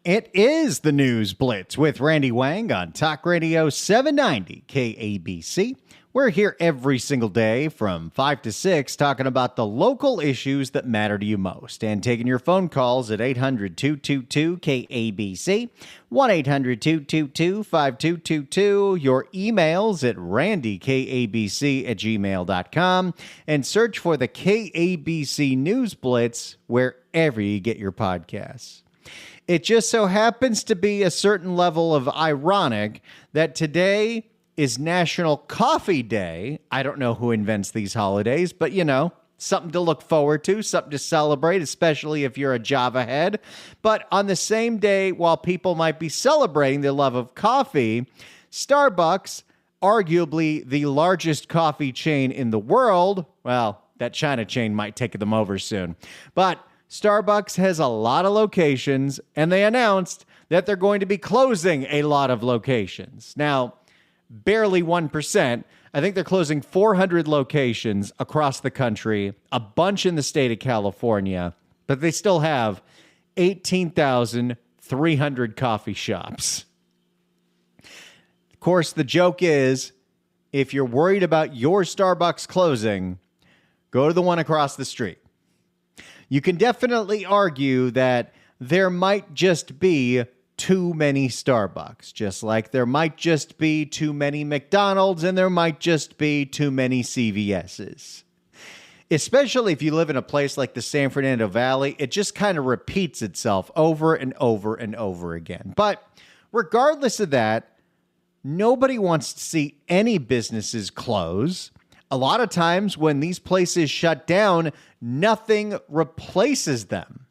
It is the News Blitz with Randy Wang on Talk Radio 790 KABC. We're here every single day from 5 to 6 talking about the local issues that matter to you most and taking your phone calls at 800-222-KABC, 1-800-222-5222, your emails at randykabc@gmail.com, and search for the KABC News Blitz wherever you get your podcasts. It just so happens to be a certain level of ironic that today is National Coffee Day. I don't know who invents these holidays, but something to look forward to, something to celebrate, especially if you're a Java head. But on the same day, while people might be celebrating their love of coffee, Starbucks, arguably the largest coffee chain in the world, well, that China chain might take them over soon, but Starbucks has a lot of locations, and they announced that they're going to be closing a lot of locations. Now, barely 1%. I think they're closing 400 locations across the country, a bunch in the state of California, but they still have 18,300 coffee shops. Of course, the joke is, if you're worried about your Starbucks closing, go to the one across the street. You can definitely argue that there might just be too many Starbucks, just like there might just be too many McDonald's and there might just be too many CVS's. Especially if you live in a place like the San Fernando Valley, it just kind of repeats itself over and over and over again. But regardless of that, nobody wants to see any businesses close. A lot of times when these places shut down, nothing replaces them.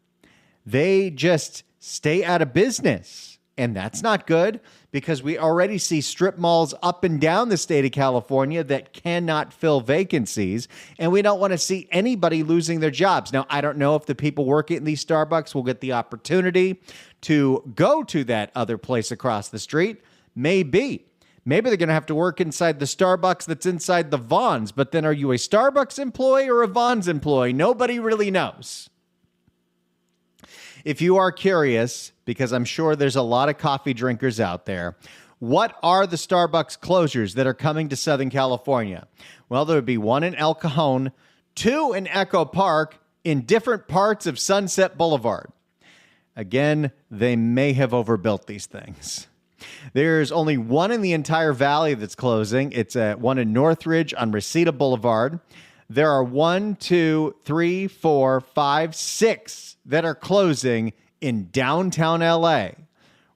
They just stay out of business. And that's not good because we already see strip malls up and down the state of California that cannot fill vacancies. And we don't want to see anybody losing their jobs. Now, I don't know if the people working in these Starbucks will get the opportunity to go to that other place across the street. Maybe they're going to have to work inside the Starbucks that's inside the Vons. But then are you a Starbucks employee or a Vons employee? Nobody really knows. If you are curious, because I'm sure there's a lot of coffee drinkers out there, what are the Starbucks closures that are coming to Southern California? Well, there would be one in El Cajon, two in Echo Park, in different parts of Sunset Boulevard. Again, they may have overbuilt these things. There's only one in the entire valley that's closing. It's one in Northridge on Reseda Boulevard. There are 1, 2, 3, 4, 5, 6 that are closing in downtown LA.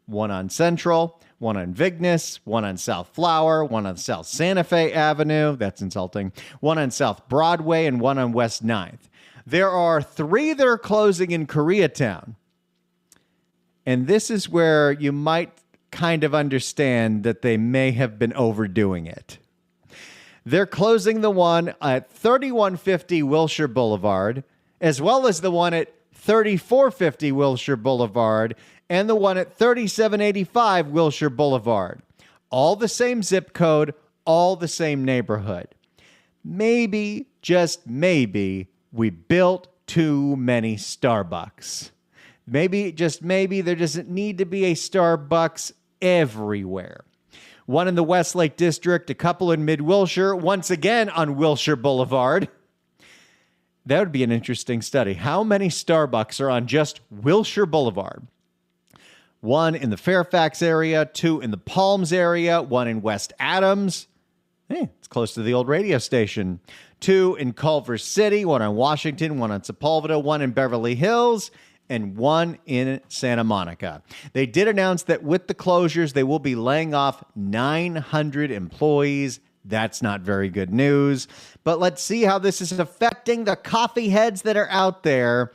One on Central, one on Vignes, one on South Flower, one on South Santa Fe Avenue. That's insulting. One on South Broadway and one on West 9th. There are 3 that are closing in Koreatown. And this is where you might kind of understand that they may have been overdoing it. They're closing the one at 3150 Wilshire Boulevard, as well as the one at 3450 Wilshire Boulevard, and the one at 3785 Wilshire Boulevard. All the same zip code, all the same neighborhood. Maybe, just maybe, we built too many Starbucks. Maybe, just maybe, there doesn't need to be a Starbucks everywhere. One in the Westlake District, a couple in Mid-Wilshire, once again on Wilshire Boulevard. That would be an interesting study. How many Starbucks are on just Wilshire Boulevard? One in the Fairfax area, 2 in the Palms area, 1 in West Adams. Hey, it's close to the old radio station. 2 in Culver City, 1 on Washington, 1 on Sepulveda, 1 in Beverly Hills, and 1 in Santa Monica. They did announce that with the closures, they will be laying off 900 employees. That's not very good news. But let's see how this is affecting the coffee heads that are out there.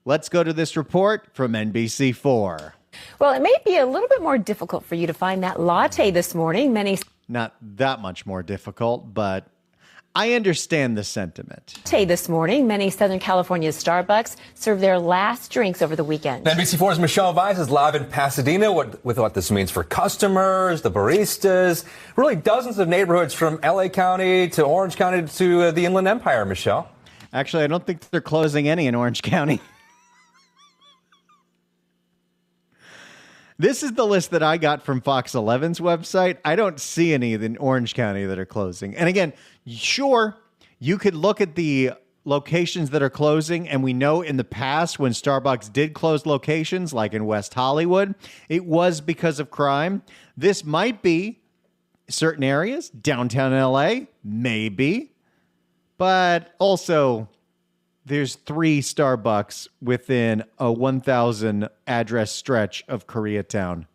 Let's go to this report from NBC4. Well, it may be a little bit more difficult for you to find that latte this morning. Not that much more difficult, but I understand the sentiment. This morning, many Southern California Starbucks served their last drinks over the weekend. NBC4's Michelle Weiss is live in Pasadena with what this means for customers, the baristas, really dozens of neighborhoods from LA County to Orange County to the Inland Empire, Michelle. Actually, I don't think they're closing any in Orange County. This is the list that I got from Fox 11's website. I don't see any in Orange County that are closing. And again, sure, you could look at the locations that are closing. And we know in the past when Starbucks did close locations, like in West Hollywood, it was because of crime. This might be certain areas, downtown LA, maybe. But also, there's 3 Starbucks within a 1,000 address stretch of Koreatown.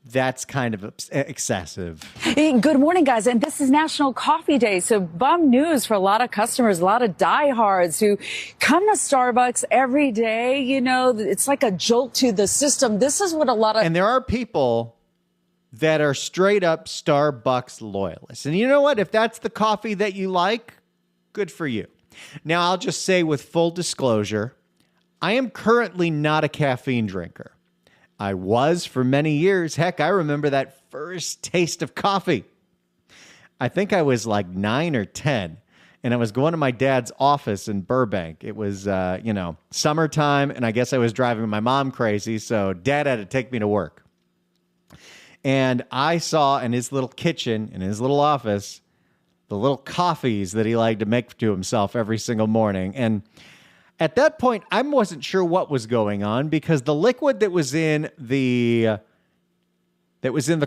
That's kind of excessive. Hey, good morning, guys. And this is National Coffee Day. So bum news for a lot of customers, a lot of diehards who come to Starbucks every day. You know, it's like a jolt to the system. This is what a lot of... And there are people that are straight up Starbucks loyalists. And you know what? If that's the coffee that you like, good for you. Now, I'll just say with full disclosure, I am currently not a caffeine drinker. I was for many years. Heck, I remember that first taste of coffee. I think I was like 9 or 10, and I was going to my dad's office in Burbank. It was, summertime, and I guess I was driving my mom crazy, so Dad had to take me to work. And I saw in his little kitchen, in his little office, the little coffees that he liked to make to himself every single morning. And at that point, I wasn't sure what was going on because the liquid that was in the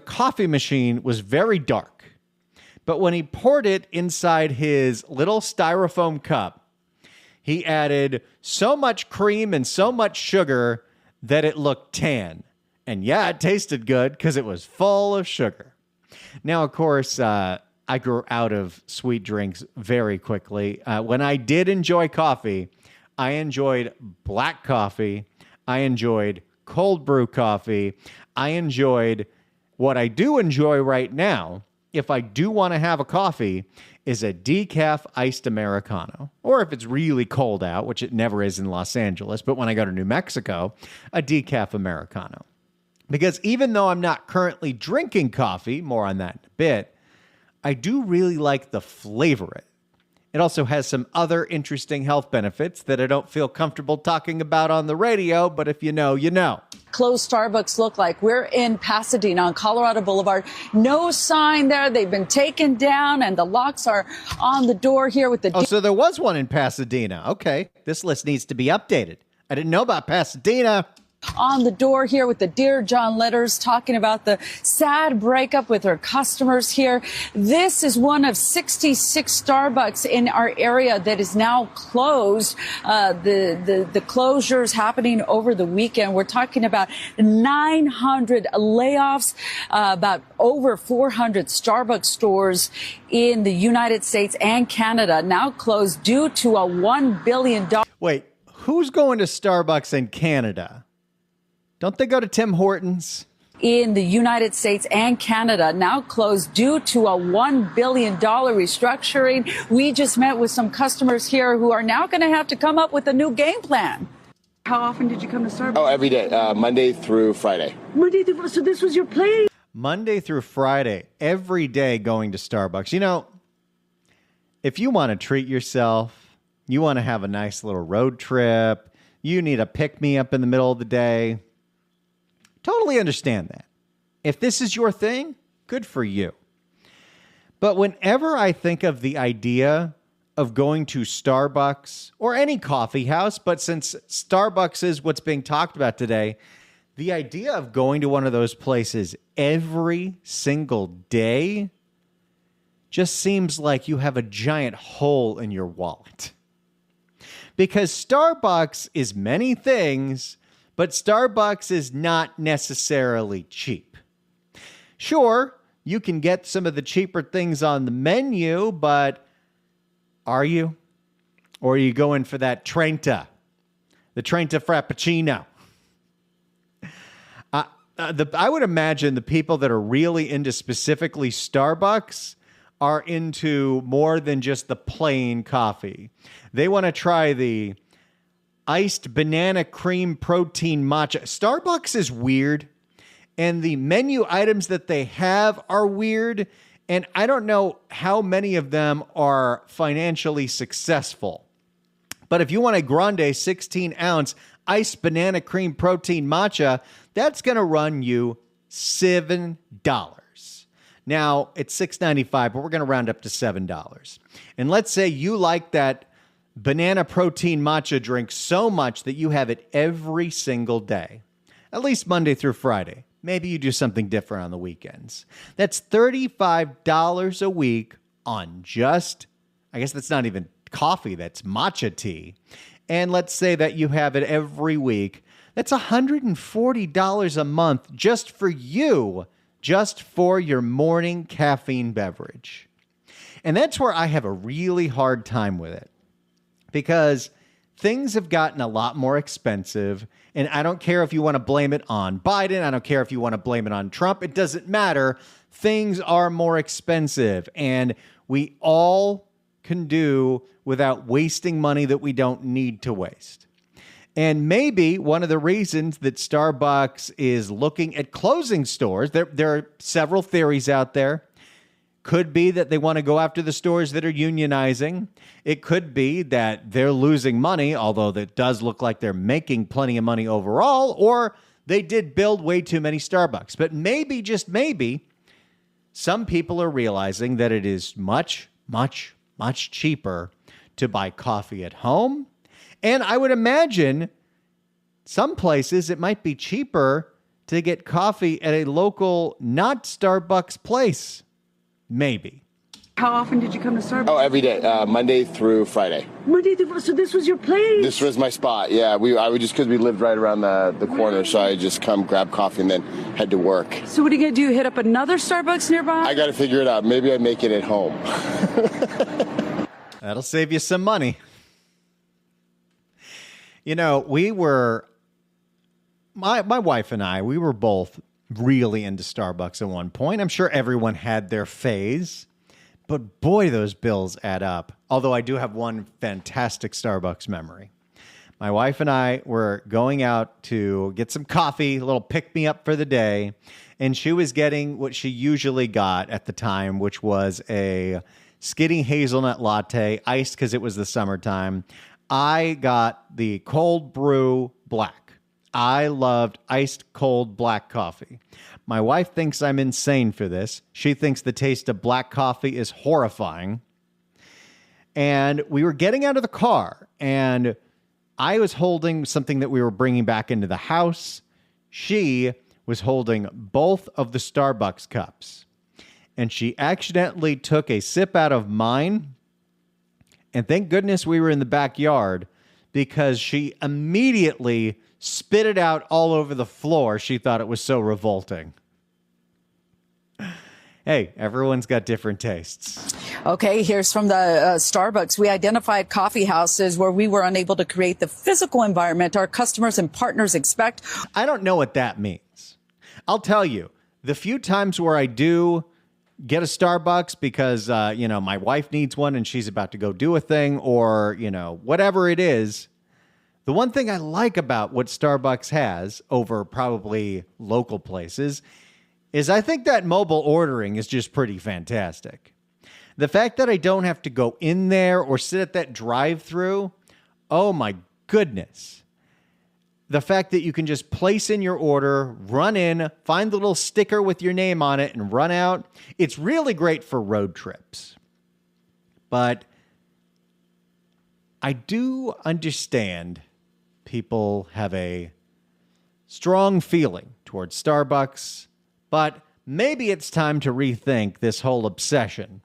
coffee machine was very dark. But when he poured it inside his little styrofoam cup, he added so much cream and so much sugar that it looked tan. And yeah, it tasted good because it was full of sugar. Now, of course, I grew out of sweet drinks very quickly. When I did enjoy coffee, I enjoyed black coffee. I enjoyed cold brew coffee. I enjoyed what I do enjoy right now, if I do want to have a coffee, is a decaf iced Americano. Or if it's really cold out, which it never is in Los Angeles, but when I go to New Mexico, a decaf Americano. Because even though I'm not currently drinking coffee, more on that in a bit, I do really like the flavor of it. It also has some other interesting health benefits that I don't feel comfortable talking about on the radio, but if you know, you know. Closed Starbucks look like. We're in Pasadena on Colorado Boulevard. No sign there. They've been taken down, and the locks are on the door here with the... Oh, so there was one in Pasadena. Okay, this list needs to be updated. I didn't know about Pasadena. On the door here with the Dear John letters talking about the sad breakup with her customers here. This is one of 66 Starbucks in our area that is now closed. The closures happening over the weekend. We're talking about 900 layoffs, about over 400 Starbucks stores in the United States and Canada now closed due to a $1 billion. Wait, who's going to Starbucks in Canada? Don't they go to Tim Hortons? In the United States and Canada now closed due to a $1 billion restructuring. We just met with some customers here who are now going to have to come up with a new game plan. How often did you come to Starbucks? Oh, every day, Monday through Friday. So this was your plan? Monday through Friday, every day going to Starbucks. You know, if you want to treat yourself, you want to have a nice little road trip, you need a pick-me-up in the middle of the day, totally understand that. If this is your thing, good for you. But whenever I think of the idea of going to Starbucks or any coffee house, but since Starbucks is what's being talked about today, the idea of going to one of those places every single day just seems like you have a giant hole in your wallet. Because Starbucks is many things, but Starbucks is not necessarily cheap. Sure, you can get some of the cheaper things on the menu, but are you? Or are you going for that Trenta? The Trenta Frappuccino? I would imagine the people that are really into specifically Starbucks are into more than just the plain coffee. They want to try the iced banana cream protein matcha. Starbucks is weird, and the menu items that they have are weird, and I don't know how many of them are financially successful. But if you want a grande 16 ounce iced banana cream protein matcha, that's going to run you $7. Now, it's $6.95, but we're going to round up to $7. And let's say you like that banana protein matcha drink so much that you have it every single day, at least Monday through Friday. Maybe you do something different on the weekends. That's $35 a week on just, I guess that's not even coffee, that's matcha tea. And let's say that you have it every week. That's $140 a month just for you, just for your morning caffeine beverage. And that's where I have a really hard time with it, because things have gotten a lot more expensive. And I don't care if you want to blame it on Biden. I don't care if you want to blame it on Trump. It doesn't matter. Things are more expensive, and we all can do without wasting money that we don't need to waste. And maybe one of the reasons that Starbucks is looking at closing stores, there are several theories out there. Could be that they want to go after the stores that are unionizing. It could be that they're losing money, although that does look like they're making plenty of money overall, or they did build way too many Starbucks. But maybe, just maybe, some people are realizing that it is much, much, much cheaper to buy coffee at home. And I would imagine some places it might be cheaper to get coffee at a local, not Starbucks place. Maybe. How often did you come to Starbucks? Oh, every day, Monday through Friday. So this was your place? This was my spot. Yeah, I would just, because we lived right around the corner, so I just come grab coffee and then head to work. So what are you gonna do? Hit up another Starbucks nearby? I got to figure it out. Maybe I make it at home. That'll save you some money. You know, my wife and I, we were both really into Starbucks at one point. I'm sure everyone had their phase, but boy, those bills add up. Although I do have one fantastic Starbucks memory. My wife and I were going out to get some coffee, a little pick-me-up for the day, and she was getting what she usually got at the time, which was a skinny hazelnut latte, iced because it was the summertime. I got the cold brew black. I loved iced cold black coffee. My wife thinks I'm insane for this. She thinks the taste of black coffee is horrifying. And we were getting out of the car, and I was holding something that we were bringing back into the house. She was holding both of the Starbucks cups, and she accidentally took a sip out of mine. And thank goodness we were in the backyard, because she immediately spit it out all over the floor. She thought it was so revolting. Hey, everyone's got different tastes. Okay, here's from the Starbucks. We identified coffee houses where we were unable to create the physical environment our customers and partners expect. I don't know what that means. I'll tell you, the few times where I do get a Starbucks because, my wife needs one and she's about to go do a thing, or, whatever it is, the one thing I like about what Starbucks has over probably local places is I think that mobile ordering is just pretty fantastic. The fact that I don't have to go in there or sit at that drive-through, oh my goodness. The fact that you can just place in your order, run in, find the little sticker with your name on it, and run out. It's really great for road trips. But I do understand people have a strong feeling towards Starbucks, but maybe it's time to rethink this whole obsession,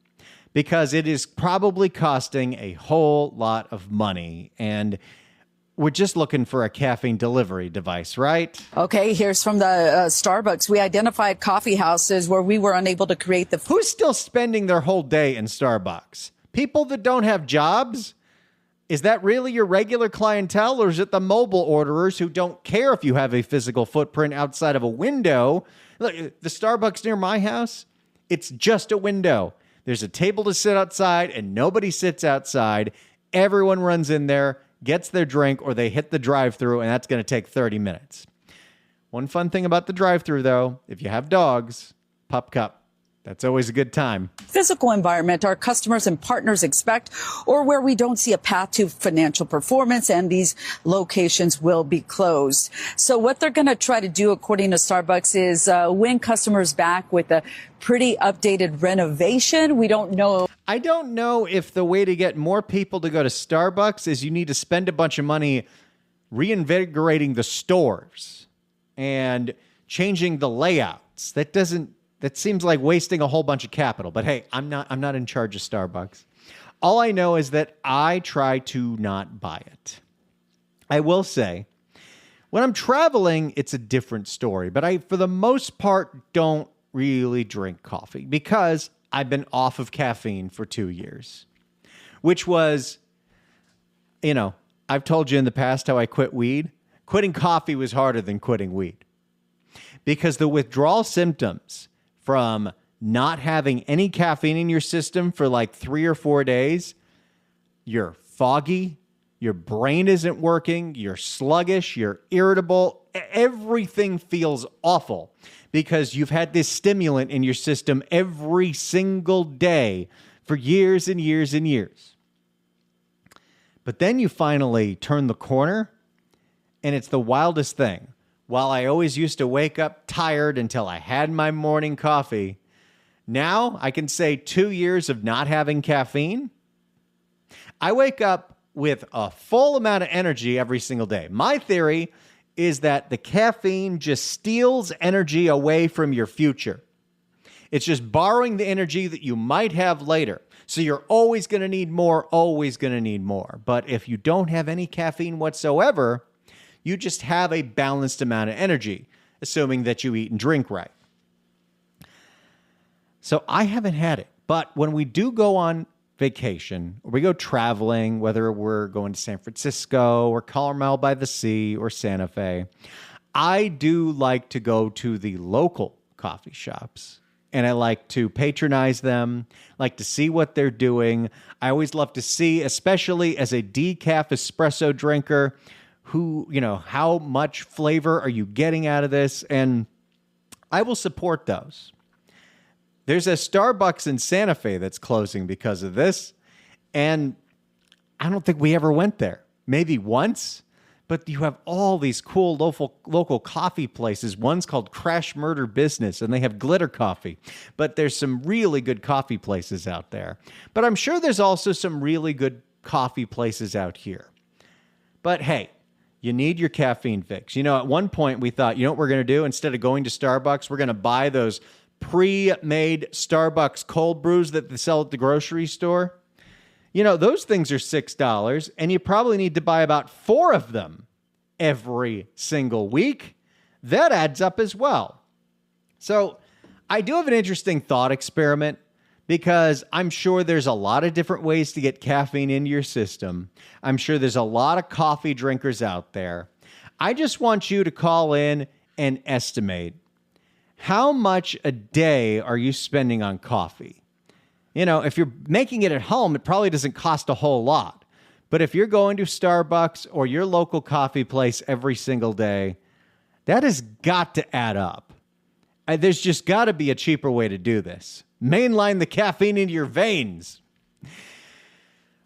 because it is probably costing a whole lot of money, and we're just looking for a caffeine delivery device, right? Okay, here's from the Starbucks. We identified coffee houses where we were unable to create the... Who's still spending their whole day in Starbucks? People that don't have jobs? Is that really your regular clientele, or is it the mobile orderers who don't care if you have a physical footprint outside of a window? Look, the Starbucks near my house, it's just a window. There's a table to sit outside, and nobody sits outside. Everyone runs in there, gets their drink, or they hit the drive-thru, and that's going to take 30 minutes. One fun thing about the drive-thru, though, if you have dogs, pup cup. That's always a good time. Physical environment our customers and partners expect, or where we don't see a path to financial performance, and these locations will be closed. So what they're going to try to do, according to Starbucks, is win customers back with a pretty updated renovation. We don't know. I don't know if the way to get more people to go to Starbucks is you need to spend a bunch of money reinvigorating the stores and changing the layouts. That seems like wasting a whole bunch of capital. But hey, I'm not in charge of Starbucks. All I know is that I try to not buy it. I will say, when I'm traveling, it's a different story. But I, for the most part, don't really drink coffee because I've been off of caffeine for 2 years, which was, I've told you in the past how I quit weed. Quitting coffee was harder than quitting weed because the withdrawal symptoms from not having any caffeine in your system for like 3 or 4 days, you're foggy, your brain isn't working, you're sluggish, you're irritable, everything feels awful because you've had this stimulant in your system every single day for years and years and years. But then you finally turn the corner, and it's the wildest thing. While I always used to wake up tired until I had my morning coffee, now I can say 2 years of not having caffeine, I wake up with a full amount of energy every single day. My theory is that the caffeine just steals energy away from your future. It's just borrowing the energy that you might have later. So you're always going to need more, always going to need more. But if you don't have any caffeine whatsoever, you just have a balanced amount of energy, assuming that you eat and drink right. So I haven't had it. But when we do go on vacation, or we go traveling, whether we're going to San Francisco or Carmel by the Sea or Santa Fe, I do like to go to the local coffee shops. And I like to patronize them, like to see what they're doing. I always love to see, especially as a decaf espresso drinker, how much flavor are you getting out of this? And I will support those. There's a Starbucks in Santa Fe that's closing because of this. And I don't think we ever went there. Maybe once. But you have all these cool local coffee places. One's called Crash Murder Business, and they have glitter coffee. But there's some really good coffee places out there. But I'm sure there's also some really good coffee places out here. But hey, you need your caffeine fix. At one point we thought, what we're going to do? Instead of going to Starbucks, we're going to buy those pre-made Starbucks cold brews that they sell at the grocery store. Those things are $6, and you probably need to buy about 4 of them every single week. That adds up as well. So I do have an interesting thought experiment because I'm sure there's a lot of different ways to get caffeine into your system. I'm sure there's a lot of coffee drinkers out there. I just want you to call in and estimate how much a day are you spending on coffee? If you're making it at home, it probably doesn't cost a whole lot. But if you're going to Starbucks or your local coffee place every single day, that has got to add up. There's just got to be a cheaper way to do this. Mainline the caffeine into your veins.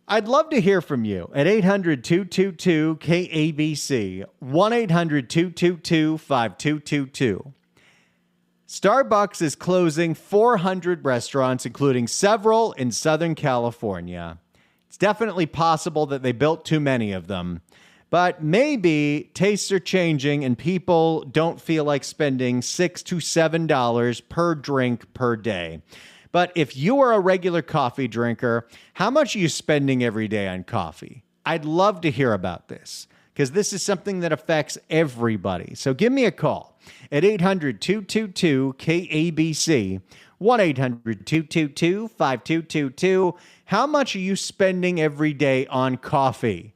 I'd love to hear from you at 800-222-KABC, 1-800-222-5222. Starbucks is closing 400 restaurants, including several in Southern California. It's definitely possible that they built too many of them, but maybe tastes are changing and people don't feel like spending $6 to $7 per drink per day. But if you are a regular coffee drinker, how much are you spending every day on coffee? I'd love to hear about this because this is something that affects everybody. So give me a call at 800-222-KABC, 1-800-222-5222. How much are you spending every day on coffee?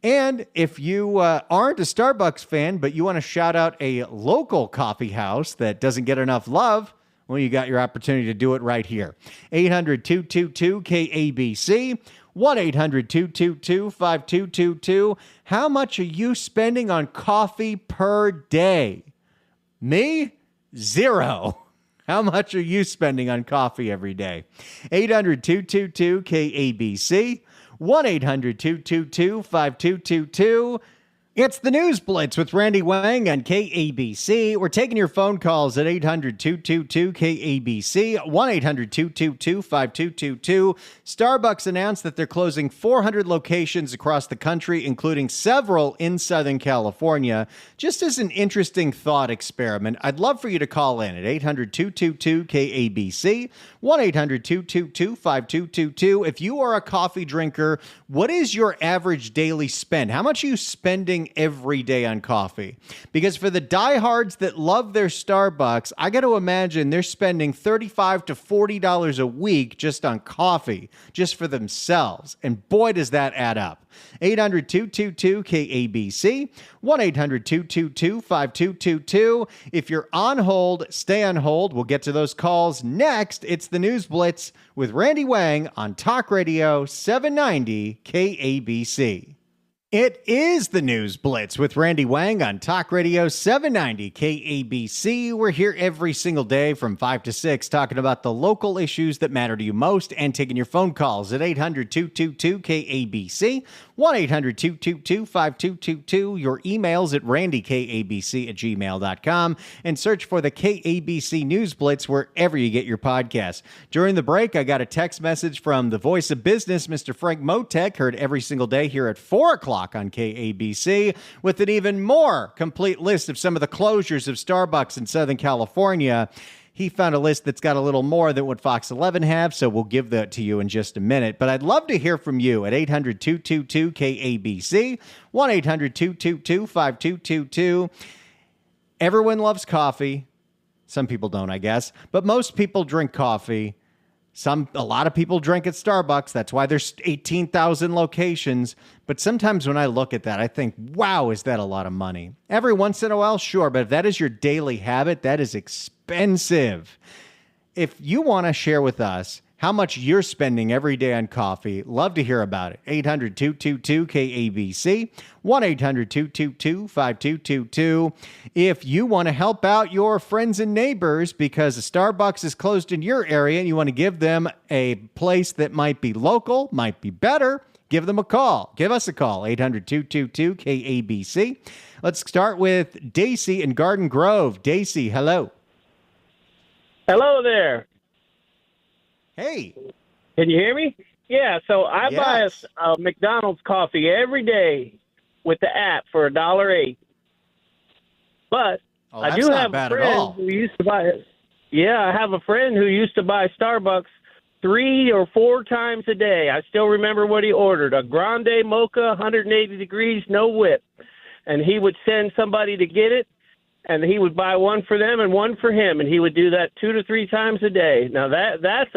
And if you aren't a Starbucks fan, but you want to shout out a local coffee house that doesn't get enough love, well, you got your opportunity to do it right here. 800-222-KABC, 1-800-222-5222. How much are you spending on coffee per day? Me? 0. How much are you spending on coffee every day? 800-222-KABC, 1-800-222-5222. It's the News Blitz with Randy Wang on KABC. We're taking your phone calls at 800-222-KABC, 1-800-222-5222. Starbucks announced that they're closing 400 locations across the country, including several in Southern California. Just as an interesting thought experiment, I'd love for you to call in at 800-222-KABC, 1-800-222-5222. If you are a coffee drinker, what is your average daily spend? How much are you spending every day on coffee? Because for the diehards that love their Starbucks, I got to imagine they're spending $35 to $40 a week just on coffee, just for themselves. And boy, does that add up. 800-222-KABC, 1-800-222-5222. If you're on hold, stay on hold. We'll get to those calls next. It's the News Blitz with Randy Wang on Talk Radio 790 KABC. It is the News Blitz with Randy Wang on Talk Radio 790 KABC. We're here every single day from 5 to 6 talking about the local issues that matter to you most and taking your phone calls at 800-222-KABC, 1-800-222-5222. Your emails at randykabc@gmail.com, and search for the KABC News Blitz wherever you get your podcasts. During the break, I got a text message from the voice of business, Mr. Frank Motek, heard every single day here at 4 o'clock on KABC, with an even more complete list of some of the closures of Starbucks in Southern California. He found a list that's got a little more than what Fox 11 have, so we'll give that to you in just a minute. But I'd love to hear from you at 800-222-KABC, 1-800-222-5222. Everyone loves coffee. Some people don't, I guess. But most people drink coffee. A lot of people drink at Starbucks. That's why there's 18,000 locations. But sometimes when I look at that, I think, wow, is that a lot of money? Every once in a while, sure. But if that is your daily habit, that is expensive. If you want to share with us how much you're spending every day on coffee, love to hear about it. 800-222-KABC, 1-800-222-5222. If you want to help out your friends and neighbors because a Starbucks is closed in your area and you want to give them a place that might be local, might be better, give them a call. Give us a call, 800-222-KABC. Let's start with Daisy in Garden Grove. Daisy, hello. Hello there. Hey. Can you hear me? Yeah, so I buy a McDonald's coffee every day with the app for $1.08. But I do have a friend who used to buy it. Yeah, I have a friend who used to buy Starbucks 3 or 4 times a day. I still remember what he ordered, a grande mocha, 180 degrees, no whip. And he would send somebody to get it, and he would buy one for them and one for him, and he would do that 2 to 3 times a day. Now that's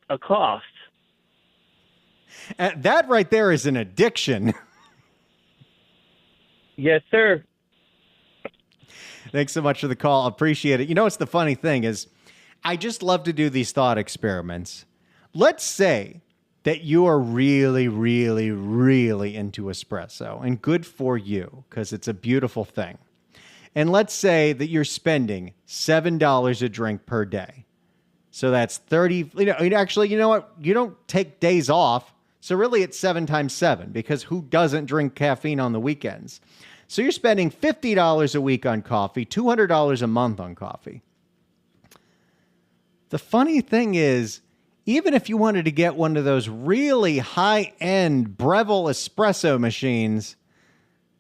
a cost. That right there is an addiction. Yes, sir. Thanks so much for the call. Appreciate it. You know, what's the funny thing is I just love to do these thought experiments. Let's say that you are really, really, really into espresso, and good for you because it's a beautiful thing. And let's say that you're spending $7 a drink per day. So that's 30. Actually, you know what? You don't take days off. So really it's 7 times 7 because who doesn't drink caffeine on the weekends? So you're spending $50 a week on coffee, $200 a month on coffee. The funny thing is, even if you wanted to get one of those really high-end Breville espresso machines,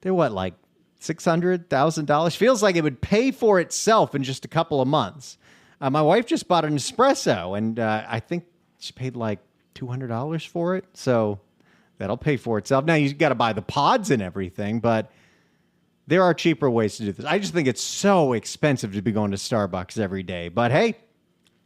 they're what, like $600,000? Feels like it would pay for itself in just a couple of months. My wife just bought an espresso, and I think she paid like $200 for it. So that'll pay for itself. Now, you got to buy the pods and everything, but there are cheaper ways to do this. I just think it's so expensive to be going to Starbucks every day. But hey,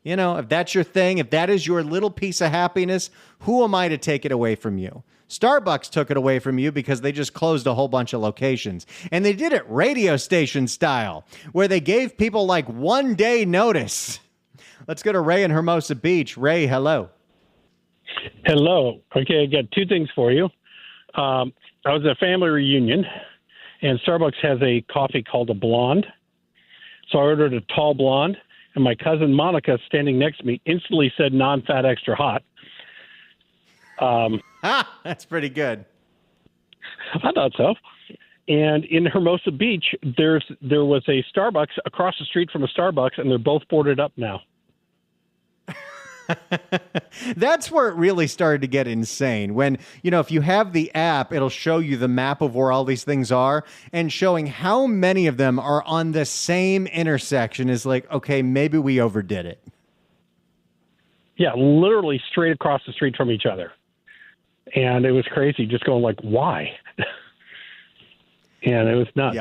you know, if that's your thing, if that is your little piece of happiness, who am I to take it away from you? Starbucks took it away from you because they just closed a whole bunch of locations. And they did it radio station style, where they gave people like 1 day notice. Let's go to Ray in Hermosa Beach. Ray, hello. Hello. Okay, I got 2 things for you. I was at a family reunion, and Starbucks has a coffee called a blonde. So I ordered a tall blonde, and my cousin Monica, standing next to me, instantly said non-fat extra hot. That's pretty good. I thought so. And in Hermosa Beach, there was a Starbucks across the street from a Starbucks, and they're both boarded up now. That's where it really started to get insane. When, if you have the app, it'll show you the map of where all these things are, and showing how many of them are on the same intersection is like, okay, maybe we overdid it. Yeah, literally straight across the street from each other. And it was crazy, just going like, why? And it was nuts.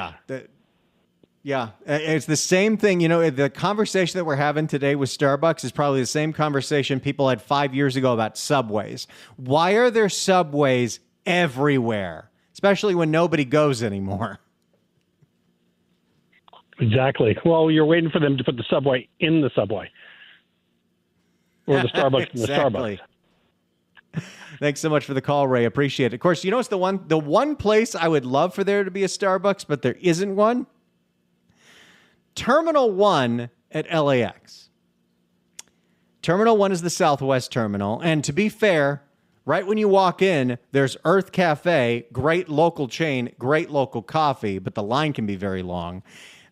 Yeah. It's the same thing. The conversation that we're having today with Starbucks is probably the same conversation people had 5 years ago about subways. Why are there subways everywhere, especially when nobody goes anymore? Exactly. Well, you're waiting for them to put the subway in the subway. Or the Starbucks in the Starbucks. Thanks so much for the call, Ray. Appreciate it. Of course, it's the one place I would love for there to be a Starbucks, but there isn't one. Terminal 1 at LAX. Terminal 1 is the Southwest Terminal. And to be fair, right when you walk in, there's Earth Cafe, great local chain, great local coffee, but the line can be very long.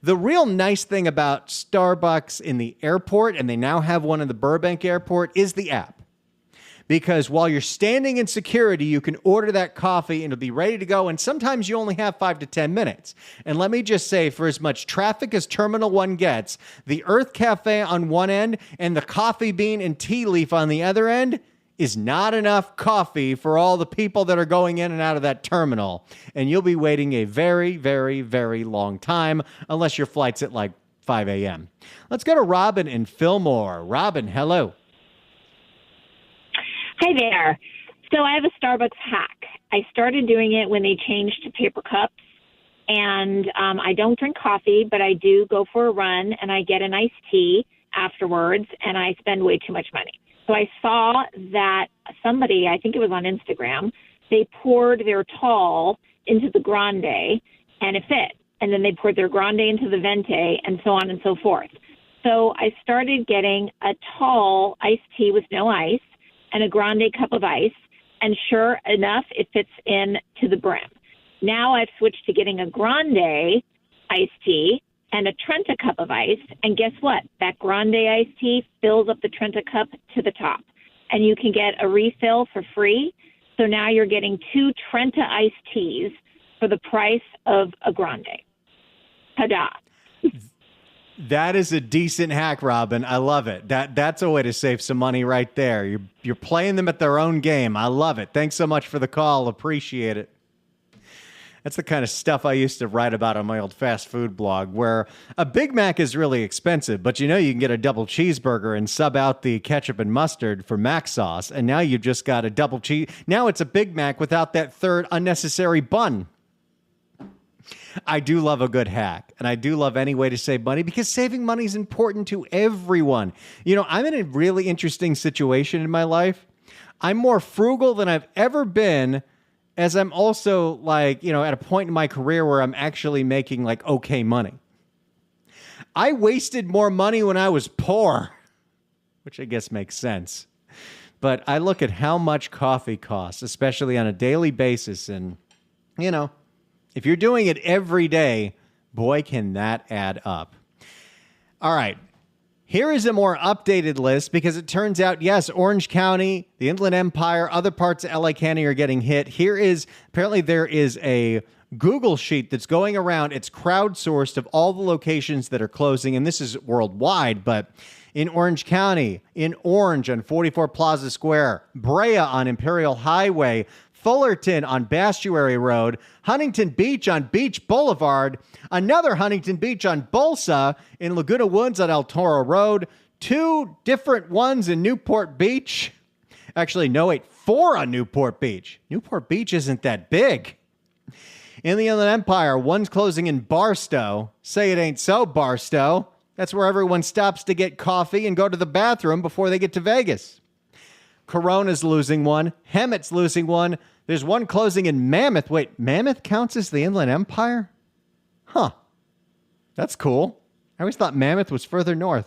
The real nice thing about Starbucks in the airport, and they now have one in the Burbank airport, is the app. Because while you're standing in security, you can order that coffee and it'll be ready to go. And sometimes you only have 5 to 10 minutes. And let me just say, for as much traffic as Terminal 1 gets, the Earth Cafe on one end and the Coffee Bean and Tea Leaf on the other end is not enough coffee for all the people that are going in and out of that terminal. And you'll be waiting a very, very, very long time, unless your flight's at like 5 a.m. Let's go to Robin in Fillmore. Robin, hello. Hi there. So I have a Starbucks hack. I started doing it when they changed to paper cups. And I don't drink coffee, but I do go for a run and I get an iced tea afterwards and I spend way too much money. So I saw that somebody, I think it was on Instagram, they poured their tall into the grande and it fit. And then they poured their grande into the venti and so on and so forth. So I started getting a tall iced tea with no ice and a grande cup of ice, and sure enough, it fits in to the brim. Now I've switched to getting a grande iced tea and a Trenta cup of ice, and guess what? That grande iced tea fills up the Trenta cup to the top, and you can get a refill for free. So now you're getting 2 Trenta iced teas for the price of a grande. Ta-da. That is a decent hack, Robin. I love it. That's a way to save some money right there. You're playing them at their own game. I love it. Thanks so much for the call. Appreciate it. That's the kind of stuff I used to write about on my old fast food blog, where a Big Mac is really expensive, but you can get a double cheeseburger and sub out the ketchup and mustard for Mac sauce, and now you've just got a double cheese. Now it's a Big Mac without that third unnecessary bun. I do love a good hack, and I do love any way to save money because saving money is important to everyone. I'm in a really interesting situation in my life. I'm more frugal than I've ever been, as I'm also at a point in my career where I'm actually making okay money. I wasted more money when I was poor, which I guess makes sense. But I look at how much coffee costs, especially on a daily basis, and if you're doing it every day, boy, can that add up. All right. Here is a more updated list because it turns out, yes, Orange County, the Inland Empire, other parts of LA County are getting hit. Apparently there is a Google sheet that's going around. It's crowdsourced of all the locations that are closing, and this is worldwide, but in Orange County, in Orange on 44 Plaza Square, Brea on Imperial Highway, Fullerton on Bastuary Road, Huntington Beach on Beach Boulevard, another Huntington Beach on Bolsa, in Laguna Woods on El Toro Road, 2 different ones in Newport Beach. Actually, no, wait, 4 on Newport Beach. Newport Beach isn't that big. In the Inland Empire, one's closing in Barstow. Say it ain't so, Barstow. That's where everyone stops to get coffee and go to the bathroom before they get to Vegas. Corona's losing one. Hemet's losing one. There's one closing in Mammoth. Wait, Mammoth counts as the Inland Empire? Huh. That's cool. I always thought Mammoth was further north.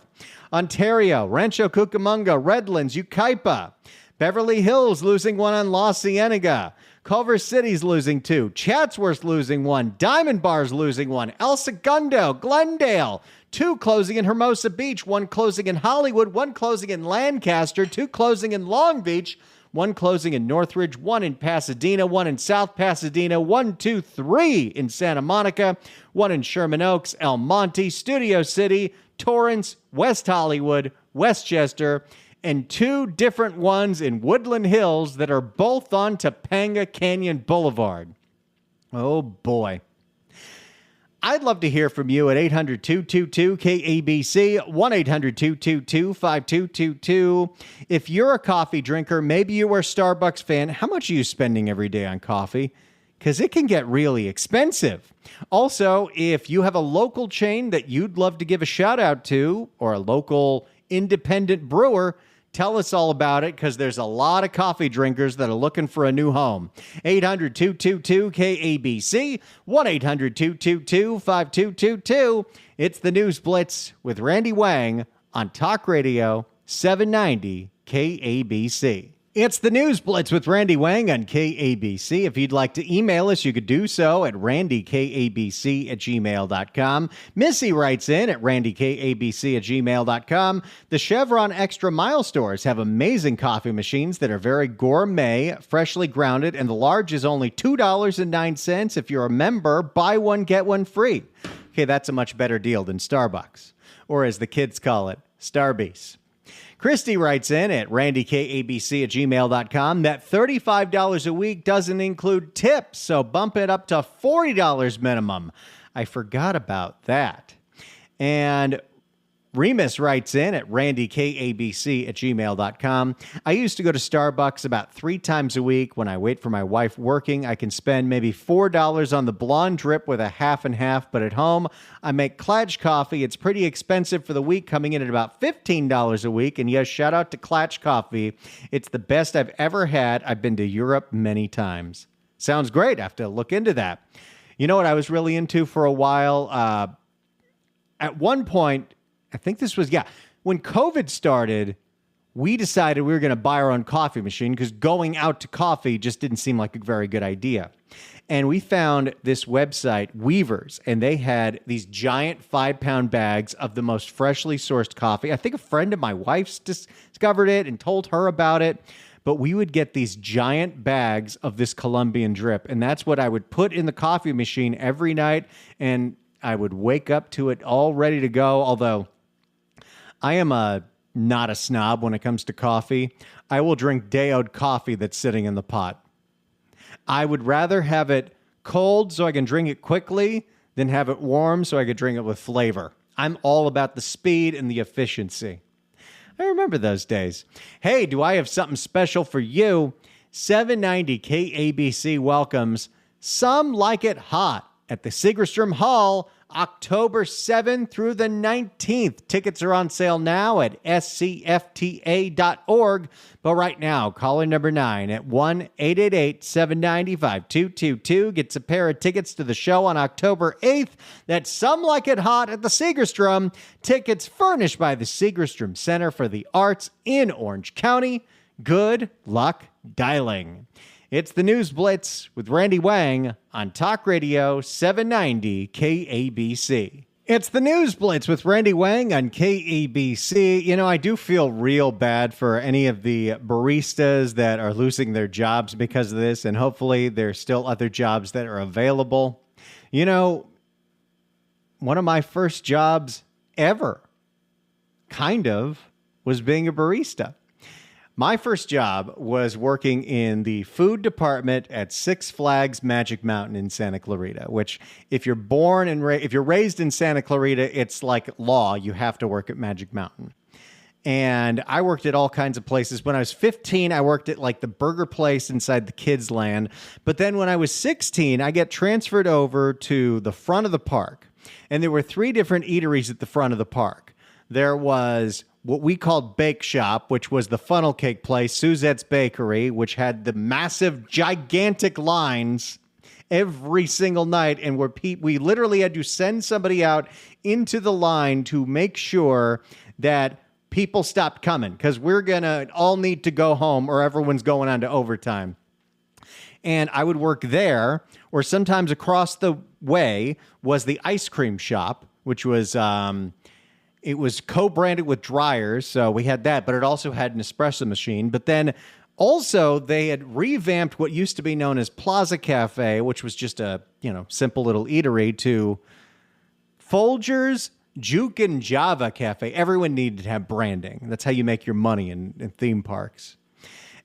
Ontario, Rancho Cucamonga, Redlands, Yucaipa. Beverly Hills losing 1 on La Cienega. Culver City's losing 2. Chatsworth losing 1. Diamond Bar's losing 1. El Segundo, Glendale. 2 closing in Hermosa Beach. 1 closing in Hollywood. 1 closing in Lancaster. 2 closing in Long Beach. 1 closing in Northridge. 1 in Pasadena. 1 in South Pasadena. 1, 2, 3 in Santa Monica. 1 in Sherman Oaks, El Monte, Studio City, Torrance, West Hollywood, Westchester, and 2 different ones in Woodland Hills that are both on Topanga Canyon Boulevard. Oh, boy. I'd love to hear from you at 800-222-KABC, 1-800-222-5222. If you're a coffee drinker, maybe you are a Starbucks fan, how much are you spending every day on coffee? Because it can get really expensive. Also, if you have a local chain that you'd love to give a shout out to, or a local independent brewer, tell us all about it, because there's a lot of coffee drinkers that are looking for a new home. 800-222-KABC, 1-800-222-5222. It's the News Blitz with Randy Wang on Talk Radio 790 KABC. It's the News Blitz with Randy Wang on KABC. If you'd like to email us, you could do so at randykabc@gmail.com. Missy writes in at randykabc@gmail.com. The Chevron Extra Mile stores have amazing coffee machines that are very gourmet, freshly grounded, and the large is only $2.09. If you're a member, buy one, get one free. Okay, that's a much better deal than Starbucks, or as the kids call it, Starbies. Christy writes in at randykabc@gmail.com that $35 a week doesn't include tips, so bump it up to $40 minimum. I forgot about that. And Remus writes in at randykabc@gmail.com. I used to go to Starbucks about 3 times a week. When I wait for my wife working, I can spend maybe $4 on the blonde drip with a half and half, but at home, I make Klatch coffee. It's pretty expensive for the week, coming in at about $15 a week. And yes, shout out to Klatch coffee. It's the best I've ever had. I've been to Europe many times. Sounds great. I have to look into that. You know what I was really into for a while? At one point, I think this was, when COVID started, we decided we were going to buy our own coffee machine because going out to coffee just didn't seem like a very good idea. And we found this website, Weavers, and they had these giant 5-pound bags of the most freshly sourced coffee. I think a friend of my wife's discovered it and told her about it. But we would get these giant bags of this Colombian drip, and that's what I would put in the coffee machine every night, and I would wake up to it all ready to go, although I am not a snob when it comes to coffee. I will drink day-old coffee that's sitting in the pot. I would rather have it cold so I can drink it quickly than have it warm so I could drink it with flavor. I'm all about the speed and the efficiency. I remember those days. Hey, do I have something special for you? 790 KABC welcomes Some Like It Hot at the Segerstrom Hall, October 7th through the 19th. Tickets are on sale now at scfta.org. But right now, caller number 9 at 1-888-790-5222 gets a pair of tickets to the show on October 8th. That's Some Like It Hot at the Segerstrom. Tickets furnished by the Segerstrom Center for the Arts in Orange County. Good luck dialing. It's the News Blitz with Randy Wang on Talk Radio 790 KABC. It's the News Blitz with Randy Wang on KABC. You know, I do feel real bad for any of the baristas that are losing their jobs because of this, and hopefully there's still other jobs that are available. You know, one of my first jobs ever, was being a barista. My first job was working in the food department at Six Flags Magic Mountain in Santa Clarita, which if you're born and if you're raised in Santa Clarita, it's like law. You have to work at Magic Mountain. And I worked at all kinds of places. When I was 15, I worked at like the burger place inside the Kids Land. But then when I was 16, I get transferred over to the front of the park. And there were 3 different eateries at the front of the park. There was what we called Bake Shop, which was the funnel cake place, Suzette's Bakery, which had the massive, gigantic lines every single night. And we literally had to send somebody out into the line to make sure that people stopped coming, because we're going to all need to go home or everyone's going on to overtime. And I would work there, or sometimes across the way was the ice cream shop, which was, it was co-branded with Dryers. So we had that, but it also had an espresso machine. But then also they had revamped what used to be known as Plaza Cafe, which was just a, simple little eatery, to Folgers Juke and Java Cafe. Everyone needed to have branding. That's how you make your money in theme parks.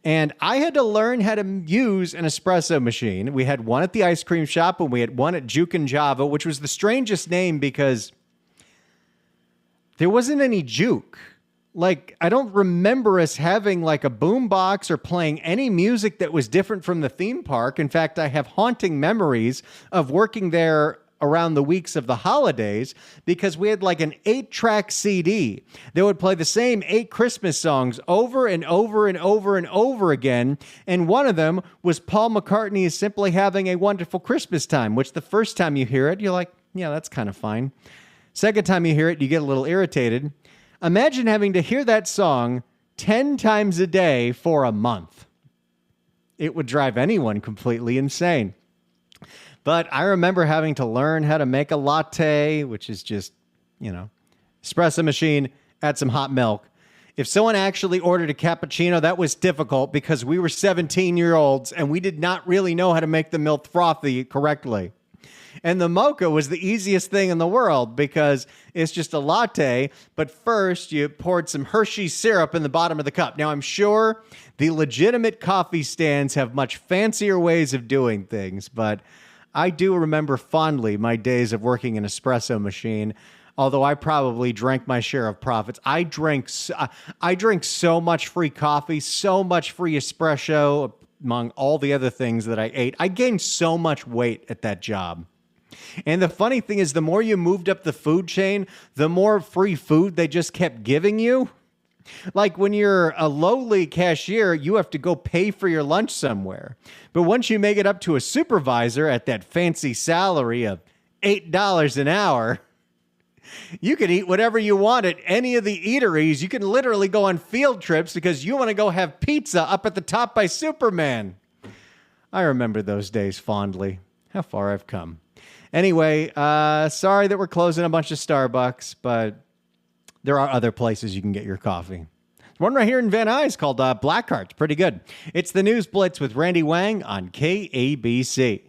And I had to learn how to use an espresso machine. We had one at the ice cream shop and we had one at Juke and Java, which was the strangest name because there wasn't any Juke. Like, I don't remember us having like a boombox or playing any music that was different from the theme park. In fact, I have haunting memories of working there around the weeks of the holidays because we had like an 8-track CD that would play the same 8 Christmas songs over and over and over and over again. And one of them was Paul McCartney is Simply Having a Wonderful Christmas Time, which the first time you hear it, you're like, yeah, that's kind of fine. Second time you hear it, you get a little irritated. Imagine having to hear that song 10 times a day for a month. It would drive anyone completely insane. But I remember having to learn how to make a latte, which is just, espresso machine, add some hot milk. If someone actually ordered a cappuccino, that was difficult because we were 17-year-olds and we did not really know how to make the milk frothy correctly. And the mocha was the easiest thing in the world because it's just a latte, but first you poured some Hershey syrup in the bottom of the cup. Now, I'm sure the legitimate coffee stands have much fancier ways of doing things, but I do remember fondly my days of working an espresso machine, although I probably drank my share of profits. I drank so much free coffee, so much free espresso, among all the other things that I ate. I gained so much weight at that job. And the funny thing is, the more you moved up the food chain, the more free food they just kept giving you. Like when you're a lowly cashier, you have to go pay for your lunch somewhere. But once you make it up to a supervisor at that fancy salary of $8 an hour, you can eat whatever you want at any of the eateries. You can literally go on field trips because you want to go have pizza up at the top by Superman. I remember those days fondly. How far I've come. Anyway, sorry that we're closing a bunch of Starbucks, but there are other places you can get your coffee. There's one right here in Van Nuys called Blackheart. Pretty good. It's the News Blitz with Randy Wang on KABC.